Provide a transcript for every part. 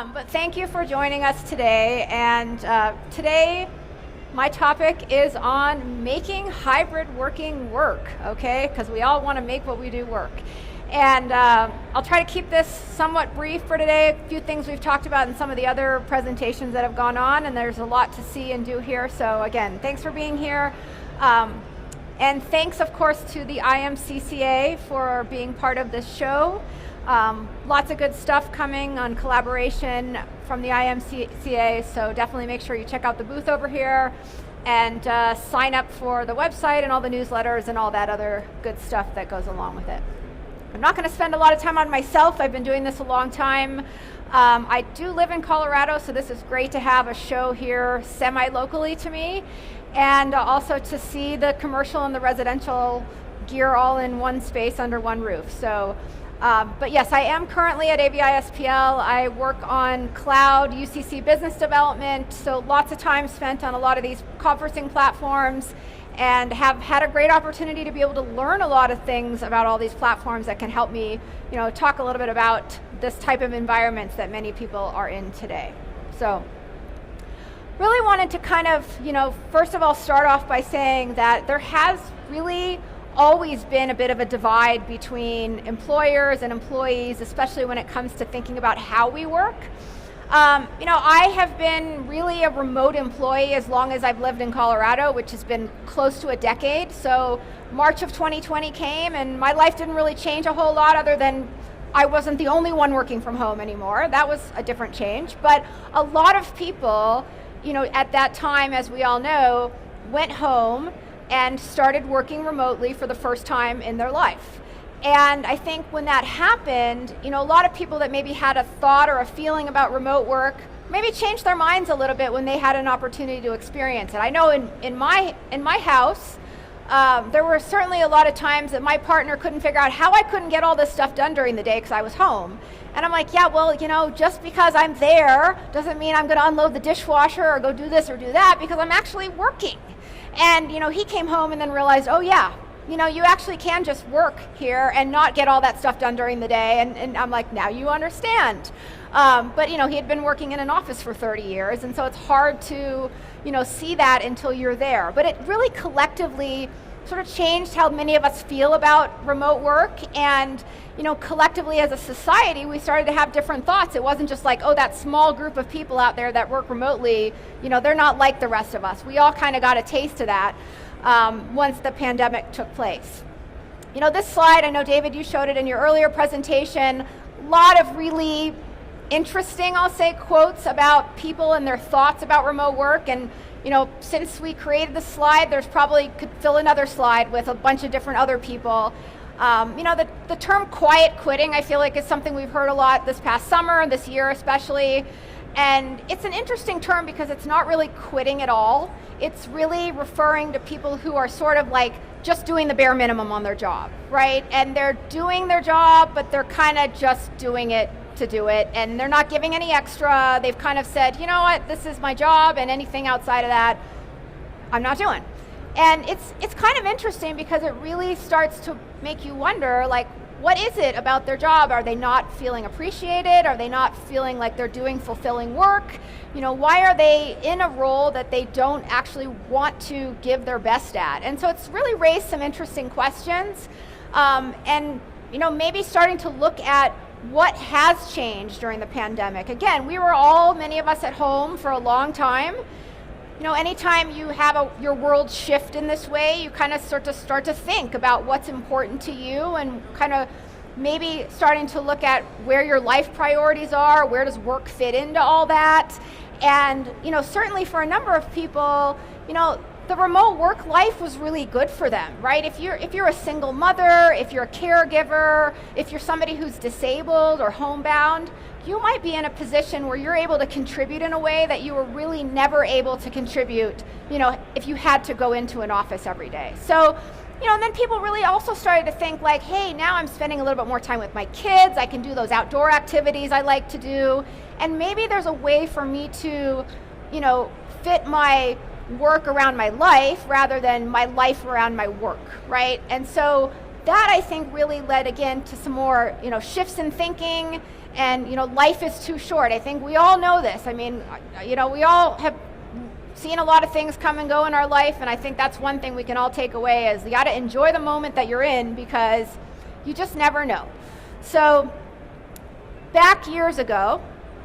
But thank you for joining us today. And today, my topic is on making hybrid working work, okay? Because we all want to make what we do work. And I'll try to keep this somewhat brief for today. A few things we've talked about in some of the other presentations that have gone on, and there's a lot to see and do here. So again, thanks for being here. And thanks, of course, to the IMCCA for being part of this show. Lots of good stuff coming on collaboration from the IMCCA, so definitely make sure you check out the booth over here and sign up for the website and all the newsletters and all that other good stuff that goes along with it. I'm not going to spend a lot of time on myself. I've been doing this a long time. I do live in Colorado, so this is great to have a show here semi-locally to me, and also to see the commercial and the residential gear all in one space under one roof. So, but yes, I am currently at ABI-SPL. I work on cloud UCC business development, so lots of time spent on a lot of these conferencing platforms, and have had a great opportunity to be able to learn a lot of things about all these platforms that can help me, talk a little bit about this type of environments that many people are in today. So, really wanted to kind of, first of all start off by saying that there has really always been a bit of a divide between employers and employees, especially when it comes to thinking about how we work. I have been really a remote employee as long as I've lived in Colorado, which has been close to a decade. So March of 2020 came and my life didn't really change a whole lot other than I wasn't the only one working from home anymore. That was a different change. But a lot of people, at that time, as we all know, went home and started working remotely for the first time in their life. And I think when that happened, a lot of people that maybe had a thought or a feeling about remote work maybe changed their minds a little bit when they had an opportunity to experience it. I know in my house, there were certainly a lot of times that my partner couldn't figure out how I couldn't get all this stuff done during the day because I was home. And I'm like, yeah, well, just because I'm there doesn't mean I'm going to unload the dishwasher or go do this or do that, because I'm actually working. And, he came home and then realized, oh yeah, you actually can just work here and not get all that stuff done during the day. And I'm like, now you understand. But, he had been working in an office for 30 years. And so it's hard to, see that until you're there. But it really collectively sort of changed how many of us feel about remote work. And, collectively as a society, we started to have different thoughts. It wasn't just like, oh, that small group of people out there that work remotely, they're not like the rest of us. We all kind of got a taste of that once the pandemic took place. This slide, I know, David, you showed it in your earlier presentation. A lot of really interesting, I'll say, quotes about people and their thoughts about remote work. And, since we created the slide, there's probably could fill another slide with a bunch of different other people. The term quiet quitting, I feel like, is something we've heard a lot this past summer, this year especially. And it's an interesting term because it's not really quitting at all. It's really referring to people who are sort of like just doing the bare minimum on their job, right? And they're doing their job, but they're kind of just doing it to do it, and they're not giving any extra. They've kind of said, you know what, this is my job, and anything outside of that, I'm not doing. And it's kind of interesting because it really starts to make you wonder, like, what is it about their job? Are they not feeling appreciated? Are they not feeling like they're doing fulfilling work? Why are they in a role that they don't actually want to give their best at? And so it's really raised some interesting questions, and maybe starting to look at what has changed during the pandemic. Again, we were all, many of us, at home for a long time. Anytime you have your world shift in this way, you kind of start to think about what's important to you, and kind of maybe starting to look at where your life priorities are, where does work fit into all that. And certainly for a number of people, the remote work life was really good for them, right? If you're a single mother, if you're a caregiver, if you're somebody who's disabled or homebound, you might be in a position where you're able to contribute in a way that you were really never able to contribute, if you had to go into an office every day. So, and then people really also started to think like, hey, now I'm spending a little bit more time with my kids. I can do those outdoor activities I like to do. And maybe there's a way for me to, fit my work around my life rather than my life around my work, right? And so that I think really led again to some more, shifts in thinking, and, life is too short. I think we all know this. I mean, we all have seen a lot of things come and go in our life, and I think that's one thing we can all take away is you got to enjoy the moment that you're in, because you just never know. So back years ago,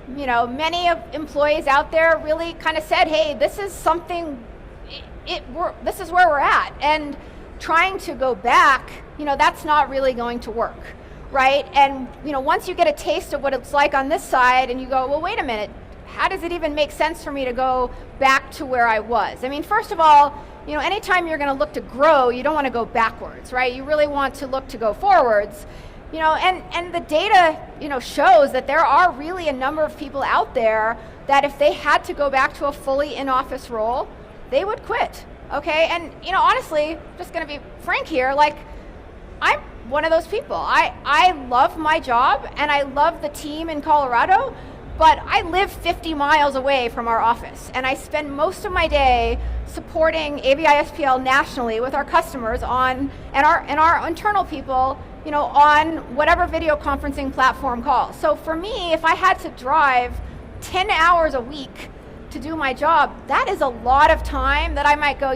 many of employees out there really kind of said, hey, this is something, this is where we're at, and trying to go back, that's not really going to work, right? And once you get a taste of what it's like on this side, and you go, well, wait a minute, how does it even make sense for me to go back to where I was? I mean, first of all, anytime you're going to look to grow, you don't want to go backwards, right? You really want to look to go forwards. And the data, shows that there are really a number of people out there that if they had to go back to a fully in-office role, they would quit, okay? And, honestly, just going to be frank here, like, I'm one of those people. I love my job, and I love the team in Colorado, but I live 50 miles away from our office, and I spend most of my day supporting ABI-SPL nationally with our customers and our internal people, on whatever video conferencing platform calls. So for me, if I had to drive 10 hours a week to do my job, that is a lot of time that I might go,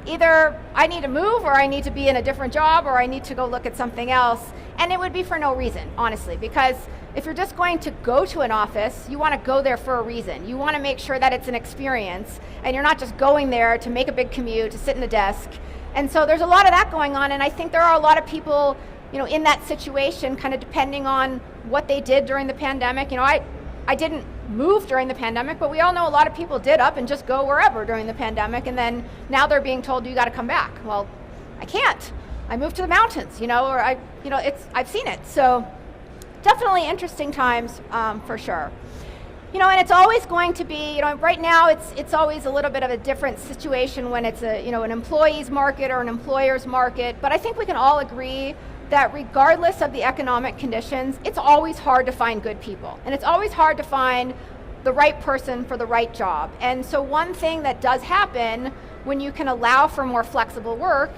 either I need to move, or I need to be in a different job, or I need to go look at something else. And it would be for no reason, honestly, because if you're just going to go to an office, you want to go there for a reason. You want to make sure that it's an experience, and you're not just going there to make a big commute, to sit in a desk. And so there's a lot of that going on, and I think there are a lot of people, in that situation, kind of depending on what they did during the pandemic. I didn't move during the pandemic, but we all know a lot of people did up and just go wherever during the pandemic, and then now they're being told, you got to come back. Well, I can't. I moved to the mountains, or I've seen it. So definitely interesting times, for sure. And it's always going to be, right now it's always a little bit of a different situation when it's an employee's market or an employer's market, but I think we can all agree that regardless of the economic conditions, it's always hard to find good people, and it's always hard to find the right person for the right job. And so one thing that does happen when you can allow for more flexible work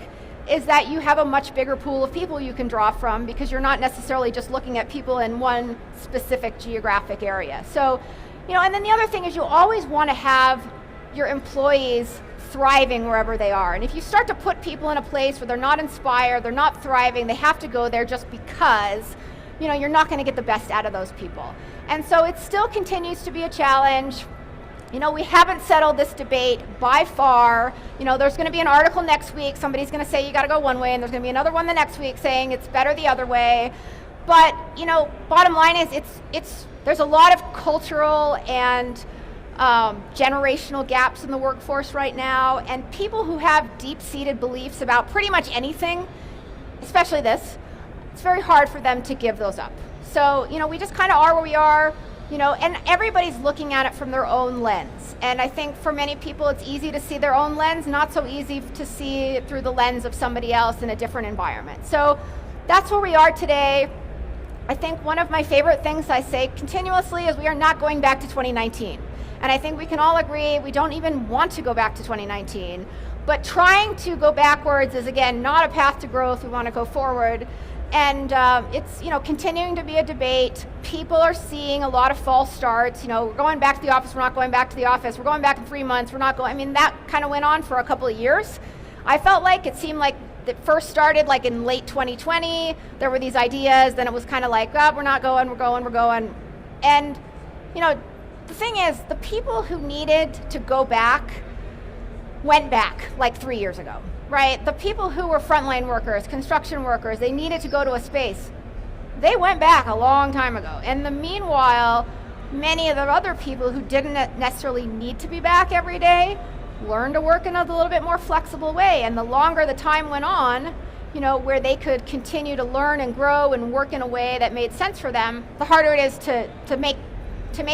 is that you have a much bigger pool of people you can draw from, because you're not necessarily just looking at people in one specific geographic area. So, and then the other thing is you always want to have your employees thriving wherever they are. And if you start to put people in a place where they're not inspired, they're not thriving, they have to go there just because, you're not going to get the best out of those people. And so it still continues to be a challenge. We haven't settled this debate by far. There's going to be an article next week. Somebody's going to say you got to go one way, and there's going to be another one the next week saying it's better the other way. But, bottom line is there's a lot of cultural and generational gaps in the workforce right now, and people who have deep-seated beliefs about pretty much anything, especially this, it's very hard for them to give those up. So, we just kind of are where we are, and everybody's looking at it from their own lens. And I think for many people it's easy to see their own lens, not so easy to see it through the lens of somebody else in a different environment. So that's where we are today. I think one of my favorite things I say continuously is we are not going back to 2019. And I think we can all agree we don't even want to go back to 2019. But trying to go backwards is, again, not a path to growth. We want to go forward. And it's, continuing to be a debate. People are seeing a lot of false starts. We're going back to the office, we're not going back to the office. We're going back in 3 months, we're not going. I mean, that kind of went on for a couple of years. I felt like it seemed like it first started like in late 2020. There were these ideas, then it was kind of like, oh, we're not going, we're going. And, the thing is, the people who needed to go back went back like 3 years ago, right? The people who were frontline workers, construction workers, they needed to go to a space. They went back a long time ago. And meanwhile, many of the other people who didn't necessarily need to be back every day learned to work in a little bit more flexible way. And the longer the time went on, where they could continue to learn and grow and work in a way that made sense for them, the harder it is to make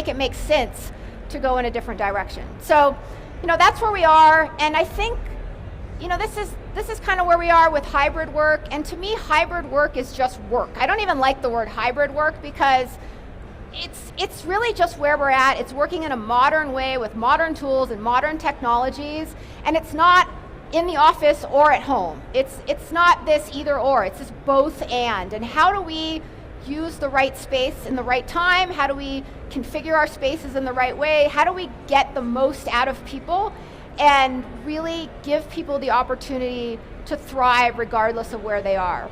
it make sense to go in a different direction. So, that's where we are. And I think, this is kind of where we are with hybrid work. And to me, hybrid work is just work. I don't even like the word hybrid work, because it's really just where we're at. It's working in a modern way with modern tools and modern technologies. And it's not in the office or at home. It's not this either or, it's just both and how do we use the right space in the right time? How do we configure our spaces in the right way? How do we get the most out of people and really give people the opportunity to thrive regardless of where they are?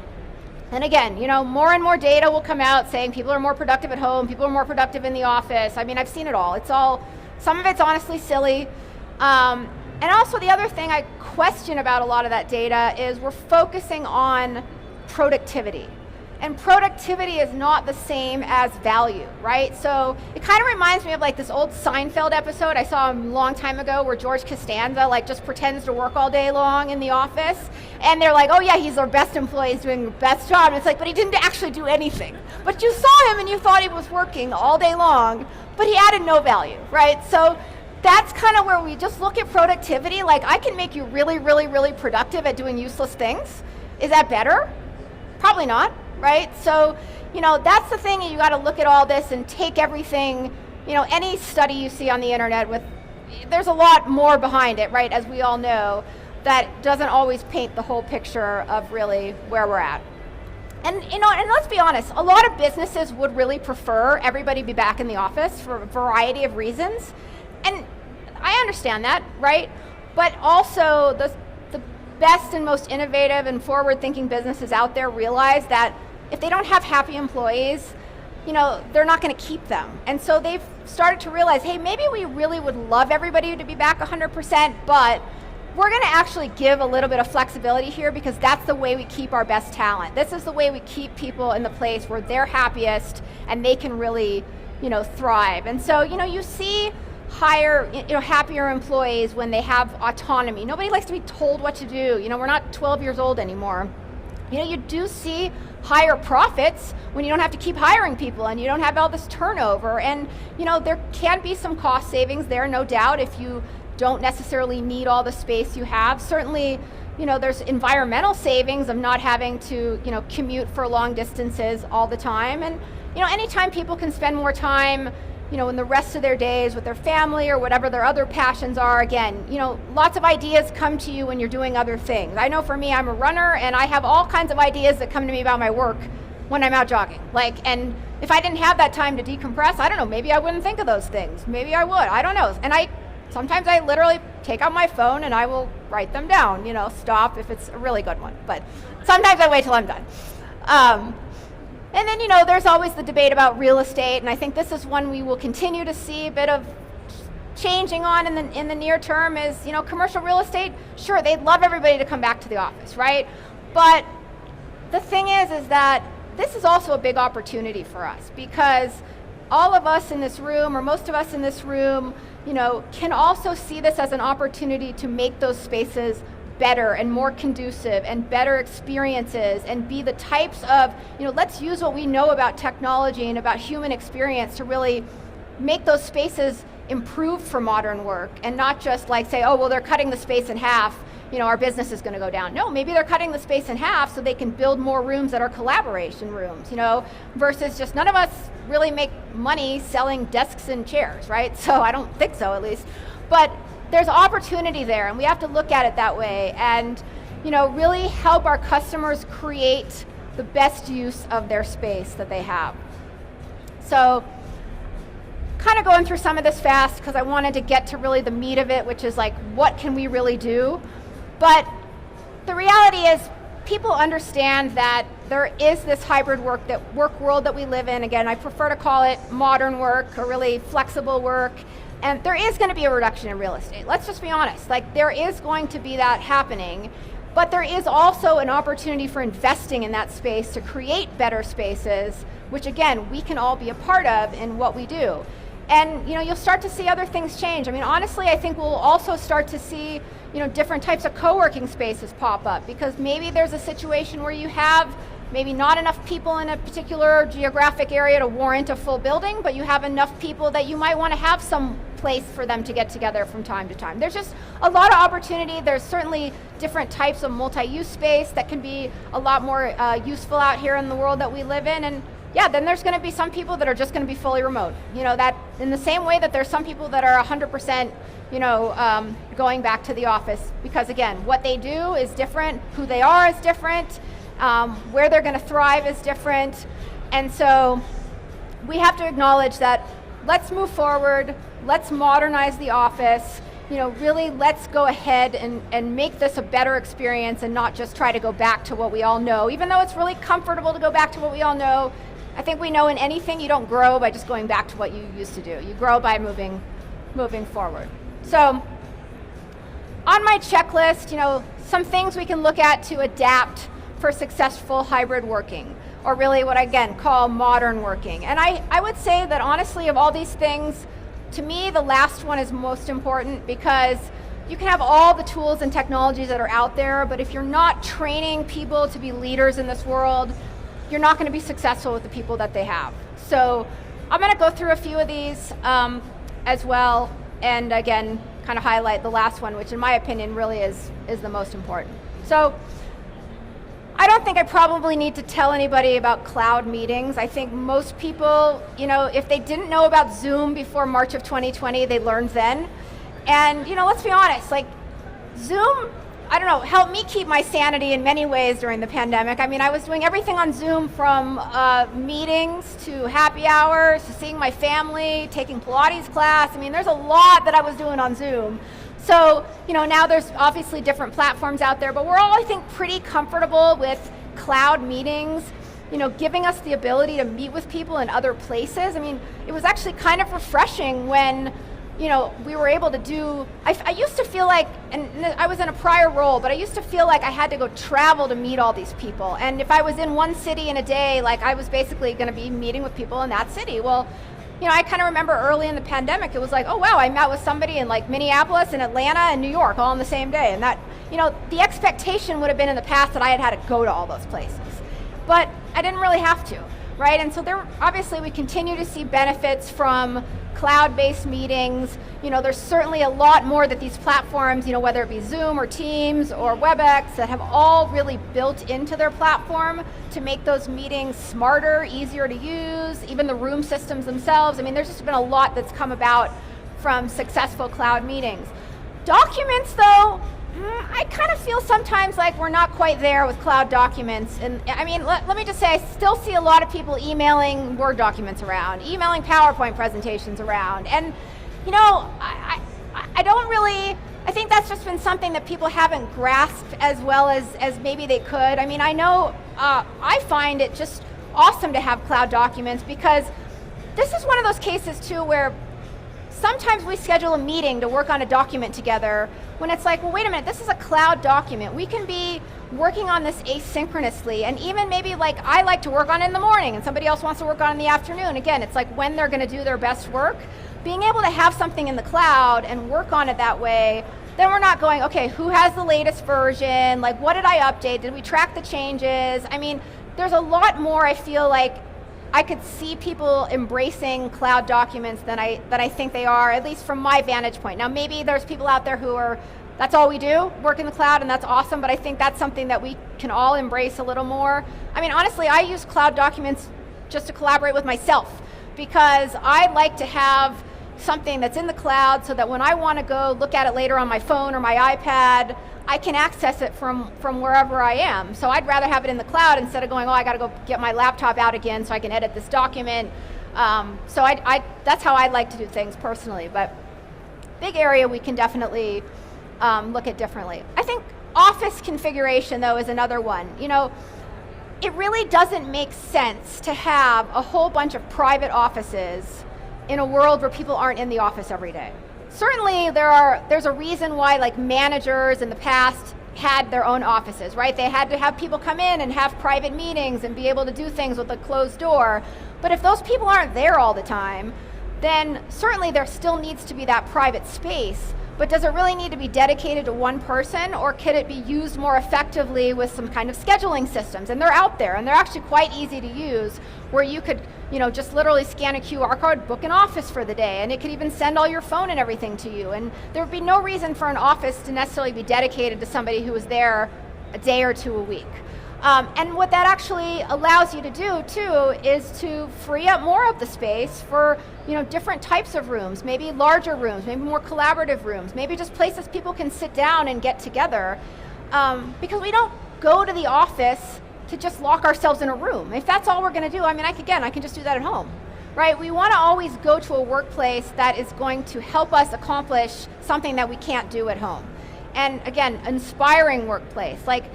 And again, more and more data will come out saying people are more productive at home, people are more productive in the office. I mean, I've seen it all. Some of it's honestly silly. And also the other thing I question about a lot of that data is we're focusing on productivity. And productivity is not the same as value, right? So it kind of reminds me of like this old Seinfeld episode I saw a long time ago where George Costanza like just pretends to work all day long in the office. And they're like, oh yeah, he's our best employee, he's doing the best job. And it's like, but he didn't actually do anything. But you saw him and you thought he was working all day long, but he added no value, right? So that's kind of where we just look at productivity. Like I can make you really, really, really productive at doing useless things. Is that better? Probably not. Right? So, that's the thing, you got to look at all this and take everything, any study you see on the internet there's a lot more behind it, right? As we all know, that doesn't always paint the whole picture of really where we're at. And, and let's be honest, a lot of businesses would really prefer everybody be back in the office for a variety of reasons. And I understand that, right? But also the best and most innovative and forward-thinking businesses out there realize that if they don't have happy employees, they're not going to keep them. And so they've started to realize, hey, maybe we really would love everybody to be back 100%, but we're going to actually give a little bit of flexibility here because that's the way we keep our best talent. This is the way we keep people in the place where they're happiest and they can really, thrive. And so, you see happier employees when they have autonomy. Nobody likes to be told what to do. We're not 12 years old anymore. You do see higher profits when you don't have to keep hiring people and you don't have all this turnover. And, there can be some cost savings there, no doubt, if you don't necessarily need all the space you have. Certainly, there's environmental savings of not having to, commute for long distances all the time. And, anytime people can spend more time in the rest of their days with their family or whatever their other passions are, again, lots of ideas come to you when you're doing other things. I know for me, I'm a runner and I have all kinds of ideas that come to me about my work when I'm out jogging. And if I didn't have that time to decompress, I don't know, maybe I wouldn't think of those things. Maybe I would, I don't know. And sometimes I literally take out my phone and I will write them down, stop if it's a really good one. But sometimes I wait till I'm done. And then, there's always the debate about real estate, and I think this is one we will continue to see a bit of changing on in the near term is, commercial real estate, sure, they'd love everybody to come back to the office, right? But the thing is that this is also a big opportunity for us because all of us in this room, or most of us in this room, can also see this as an opportunity to make those spaces better and more conducive and better experiences and be the types of, let's use what we know about technology and about human experience to really make those spaces improve for modern work and not just like say, oh, well, they're cutting the space in half, our business is going to go down. No, maybe they're cutting the space in half so they can build more rooms that are collaboration rooms, versus just none of us really make money selling desks and chairs, right? So I don't think so, at least. But there's opportunity there, and we have to look at it that way and, really help our customers create the best use of their space that they have. So kind of going through some of this fast because I wanted to get to really the meat of it, which is like, what can we really do? But the reality is people understand that there is this hybrid work world that we live in. Again, I prefer to call it modern work or really flexible work. And there is going to be a reduction in real estate. Let's just be honest. There is going to be that happening. But there is also an opportunity for investing in that space to create better spaces, which again, we can all be a part of in what we do. And you'll start to see other things change. I mean, honestly, I think we'll also start to see different types of co-working spaces pop up because maybe there's a situation where you have maybe not enough people in a particular geographic area to warrant a full building, but you have enough people that you might want to have some place for them to get together from time to time. There's just a lot of opportunity. There's certainly different types of multi-use space that can be a lot more useful out here in the world that we live in. And yeah, then there's going to be some people that are just going to be fully remote. That In the same way that there's some people that are 100%, going back to the office, because again, what they do is different, who they are is different, where they're going to thrive is different, and so we have to acknowledge that. Let's move forward, let's modernize the office, really let's go ahead and make this a better experience and not just try to go back to what we all know. Even though it's really comfortable to go back to what we all know, I think we know in anything you don't grow by just going back to what you used to do. You grow by moving forward. So on my checklist, some things we can look at to adapt for successful hybrid working, or really what I again call modern working. And I would say that honestly, of all these things, to me the last one is most important, because you can have all the tools and technologies that are out there, but if you're not training people to be leaders in this world, you're not going to be successful with the people that they have. So I'm going to go through a few of these as well, and again kind of highlight the last one, which in my opinion really is the most important. So I don't think I probably need to tell anybody about cloud meetings. I think most people, if they didn't know about Zoom before March of 2020, they learned then. And, let's be honest, like Zoom, I don't know, helped me keep my sanity in many ways during the pandemic. I mean, I was doing everything on Zoom, from meetings to happy hours to seeing my family, taking Pilates class. I mean, there's a lot that I was doing on Zoom. So, now there's obviously different platforms out there, but we're all, I think, pretty comfortable with cloud meetings, giving us the ability to meet with people in other places. I mean, it was actually kind of refreshing when, we were able to do, I used to feel like, and I was in a prior role, but I used to feel like I had to go travel to meet all these people. And if I was in one city in a day, like I was basically going to be meeting with people in that city. Well, I kind of remember early in the pandemic, it was like, oh wow, I met with somebody in like Minneapolis and Atlanta and New York all on the same day. And that, the expectation would have been in the past that I had to go to all those places. But I didn't really have to, right? And so obviously we continue to see benefits from cloud-based meetings. There's certainly a lot more that these platforms, whether it be Zoom or Teams or WebEx, that have all really built into their platform to make those meetings smarter, easier to use, even the room systems themselves. I mean, there's just been a lot that's come about from successful cloud meetings. Documents, though, I kind of feel sometimes like we're not quite there with cloud documents. And I mean, let me just say, I still see a lot of people emailing Word documents around, emailing PowerPoint presentations around. And, I don't really, I think that's just been something that people haven't grasped as well as maybe they could. I mean, I know I find it just awesome to have cloud documents, because this is one of those cases too where sometimes we schedule a meeting to work on a document together when it's like, well, wait a minute, this is a cloud document. We can be working on this asynchronously, and even maybe like I like to work on it in the morning and somebody else wants to work on it in the afternoon. Again, it's like when they're going to do their best work. Being able to have something in the cloud and work on it that way, then we're not going, okay, who has the latest version? Like, what did I update? Did we track the changes? I mean, there's a lot more, I feel like, I could see people embracing cloud documents than I think they are, at least from my vantage point. Now, maybe there's people out there who are, that's all we do, work in the cloud, and that's awesome, but I think that's something that we can all embrace a little more. I mean, honestly, I use cloud documents just to collaborate with myself, because I like to have something that's in the cloud so that when I want to go look at it later on my phone or my iPad, I can access it from wherever I am. So I'd rather have it in the cloud instead of going, oh, I got to go get my laptop out again so I can edit this document. So that's how I like to do things personally. But big area we can definitely look at differently. I think office configuration, though, is another one. It really doesn't make sense to have a whole bunch of private offices in a world where people aren't in the office every day. Certainly there's a reason why like managers in the past had their own offices, right? They had to have people come in and have private meetings and be able to do things with a closed door. But if those people aren't there all the time, then certainly there still needs to be that private space. But does it really need to be dedicated to one person, or could it be used more effectively with some kind of scheduling systems? And they're out there, and they're actually quite easy to use, where you could just literally scan a QR code, book an office for the day, and it could even send all your phone and everything to you. And there would be no reason for an office to necessarily be dedicated to somebody who was there a day or two a week. And what that actually allows you to do too is to free up more of the space for different types of rooms, maybe larger rooms, maybe more collaborative rooms, maybe just places people can sit down and get together. Because we don't go to the office to just lock ourselves in a room. If that's all we're going to do, I can just do that at home, right? We want to always go to a workplace that is going to help us accomplish something that we can't do at home. And again, inspiring workplace. Like,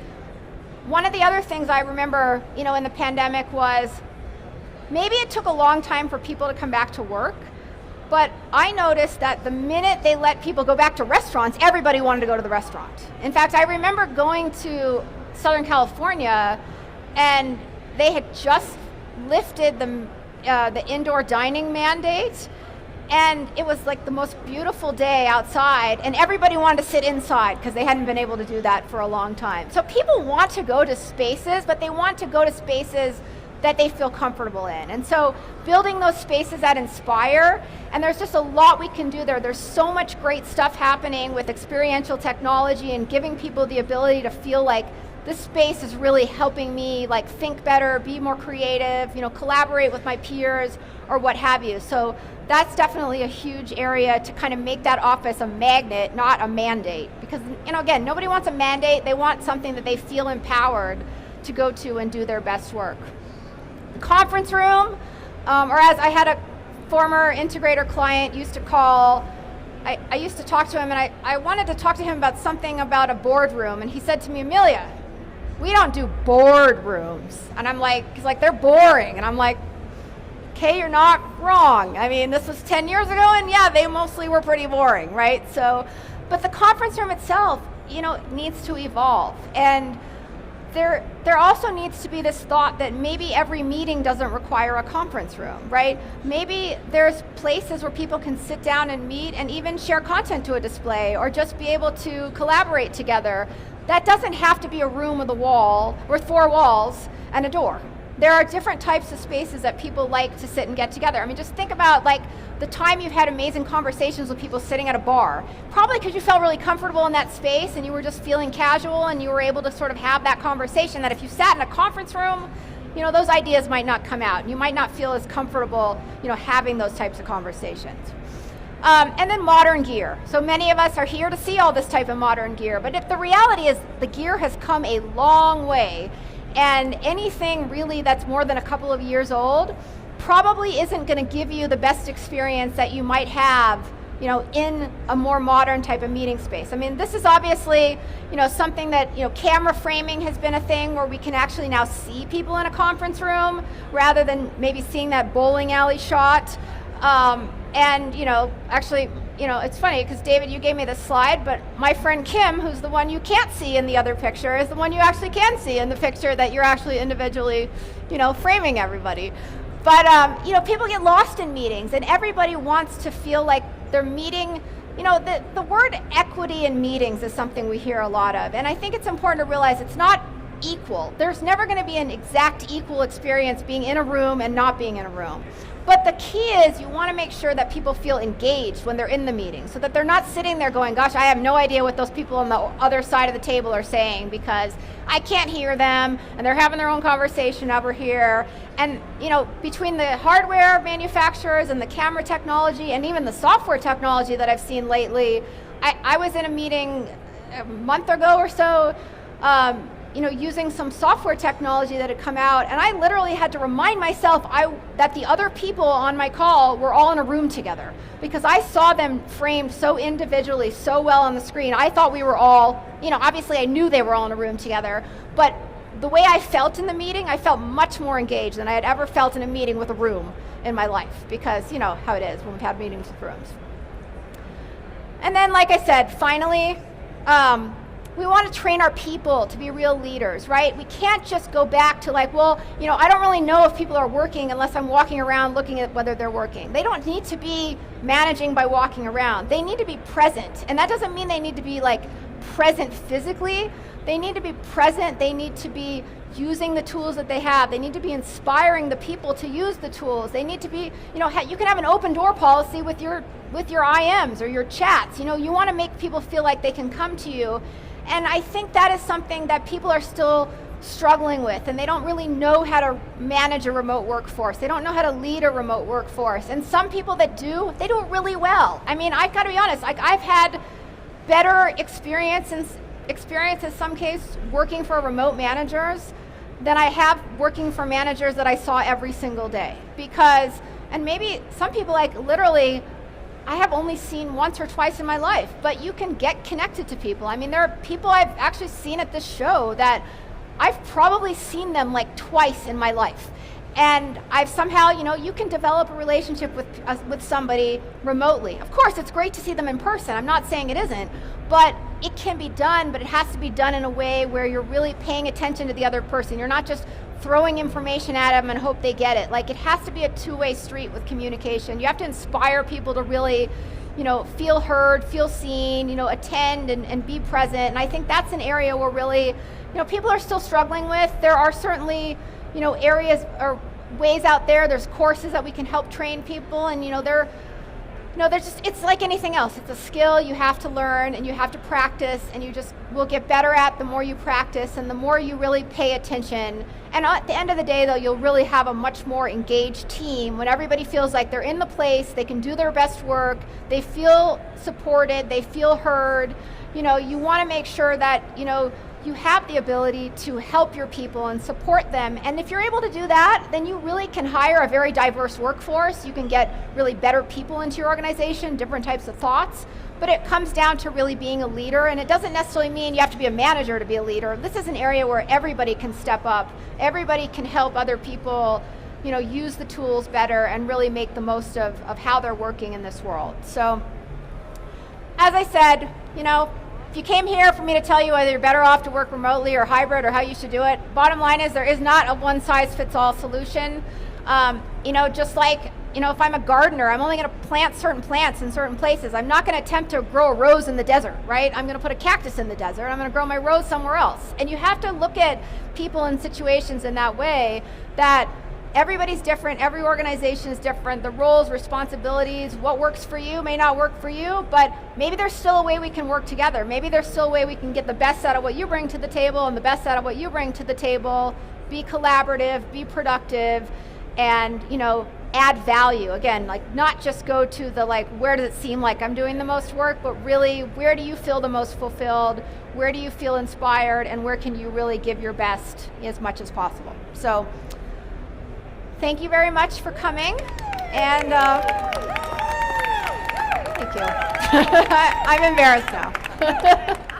one of the other things I remember, in the pandemic was maybe it took a long time for people to come back to work, but I noticed that the minute they let people go back to restaurants, everybody wanted to go to the restaurant. In fact, I remember going to Southern California, and they had just lifted the indoor dining mandate, and it was like the most beautiful day outside, and everybody wanted to sit inside because they hadn't been able to do that for a long time. So people want to go to spaces, but they want to go to spaces that they feel comfortable in. And so building those spaces that inspire, and there's just a lot we can do there. There's so much great stuff happening with experiential technology and giving people the ability to feel like this space is really helping me think better, be more creative, collaborate with my peers or what have you. So that's definitely a huge area to kind of make that office a magnet, not a mandate. Because, again, nobody wants a mandate. They want something that they feel empowered to go to and do their best work. The conference room, or as I had a former Integrator client used to call, I used to talk to him, and I wanted to talk to him about something about a boardroom, and he said to me, Amelia, we don't do boardrooms. And I'm like, he's like, they're boring. And I'm like, okay, you're not wrong. This was 10 years ago, and yeah, they mostly were pretty boring, right? So, but the conference room itself, needs to evolve. And there also needs to be this thought that maybe every meeting doesn't require a conference room, right? Maybe there's places where people can sit down and meet and even share content to a display, or just be able to collaborate together. That doesn't have to be a room with a wall, with 4 walls and a door. There are different types of spaces that people like to sit and get together. Just think about the time you've had amazing conversations with people sitting at a bar. Probably because you felt really comfortable in that space and you were just feeling casual and you were able to sort of have that conversation that if you sat in a conference room, those ideas might not come out. You might not feel as comfortable, having those types of conversations. And then modern gear. So many of us are here to see all this type of modern gear, but if the reality is the gear has come a long way, and anything really that's more than a couple of years old probably isn't going to give you the best experience that you might have, in a more modern type of meeting space. This is obviously, something that, camera framing has been a thing where we can actually now see people in a conference room rather than maybe seeing that bowling alley shot. And, actually, it's funny because David, you gave me this slide, but my friend Kim, who's the one you can't see in the other picture, is the one you actually can see in the picture that you're actually individually, framing everybody. But, people get lost in meetings, and everybody wants to feel like they're meeting. The word equity in meetings is something we hear a lot of, and I think it's important to realize it's not equal. There's never going to be an exact equal experience being in a room and not being in a room. But the key is you want to make sure that people feel engaged when they're in the meeting, so that they're not sitting there going, gosh, I have no idea what those people on the other side of the table are saying because I can't hear them and they're having their own conversation over here. And between the hardware manufacturers and the camera technology and even the software technology that I've seen lately, I was in a meeting a month ago or so, using some software technology that had come out, and I literally had to remind myself that the other people on my call were all in a room together because I saw them framed so individually, so well on the screen. I thought we were all, obviously I knew they were all in a room together, but the way I felt in the meeting, I felt much more engaged than I had ever felt in a meeting with a room in my life because you know how it is when we've had meetings with rooms. And then, like I said, finally, we want to train our people to be real leaders, right? We can't just go back to I don't really know if people are working unless I'm walking around looking at whether they're working. They don't need to be managing by walking around. They need to be present. And that doesn't mean they need to be present physically. They need to be present. They need to be using the tools that they have. They need to be inspiring the people to use the tools. They need to be, you can have an open door policy with your IMs or your chats. You want to make people feel like they can come to you. And I think that is something that people are still struggling with, and they don't really know how to manage a remote workforce. They don't know how to lead a remote workforce. And some people that do, they do it really well. I mean, I've got to be honest, like I've had better experience in some case working for remote managers than I have working for managers that I saw every single day. Because, and maybe some people like literally, I have only seen once or twice in my life, but you can get connected to people. I mean, there are people I've actually seen at this show that I've probably seen them like twice in my life. And I've somehow, you can develop a relationship with somebody remotely. Of course, it's great to see them in person. I'm not saying it isn't, but it can be done, but it has to be done in a way where you're really paying attention to the other person. You're not just throwing information at them and hope they get it. Like, it has to be a two-way street with communication. You have to inspire people to really, feel heard, feel seen, attend and be present. And I think that's an area where really, people are still struggling with. There are certainly, areas or ways out there. There's courses that we can help train people, and there's just, it's like anything else. It's a skill you have to learn and you have to practice, and you just will get better at the more you practice and the more you really pay attention. And at the end of the day, though, you'll really have a much more engaged team when everybody feels like they're in the place, they can do their best work, they feel supported, they feel heard. You want to make sure that, you have the ability to help your people and support them. And if you're able to do that, then you really can hire a very diverse workforce. You can get really better people into your organization, different types of thoughts. But it comes down to really being a leader, and it doesn't necessarily mean you have to be a manager to be a leader. This is an area where everybody can step up. Everybody can help other people, use the tools better and really make the most of how they're working in this world. So, as I said, if you came here for me to tell you whether you're better off to work remotely or hybrid or how you should do it, bottom line is there is not a one-size-fits-all solution. Just like, if I'm a gardener, I'm only going to plant certain plants in certain places. I'm not going to attempt to grow a rose in the desert, right? I'm going to put a cactus in the desert. I'm going to grow my rose somewhere else. And you have to look at people and situations in that way, that everybody's different, every organization is different, the roles, responsibilities, what works for you may not work for you, but maybe there's still a way we can work together. Maybe there's still a way we can get the best out of what you bring to the table and the best out of what you bring to the table, be collaborative, be productive, and, add value. Again, like not just go to the where does it seem like I'm doing the most work, but really where do you feel the most fulfilled, where do you feel inspired, and where can you really give your best as much as possible. So, thank you very much for coming, and thank you. I'm embarrassed now.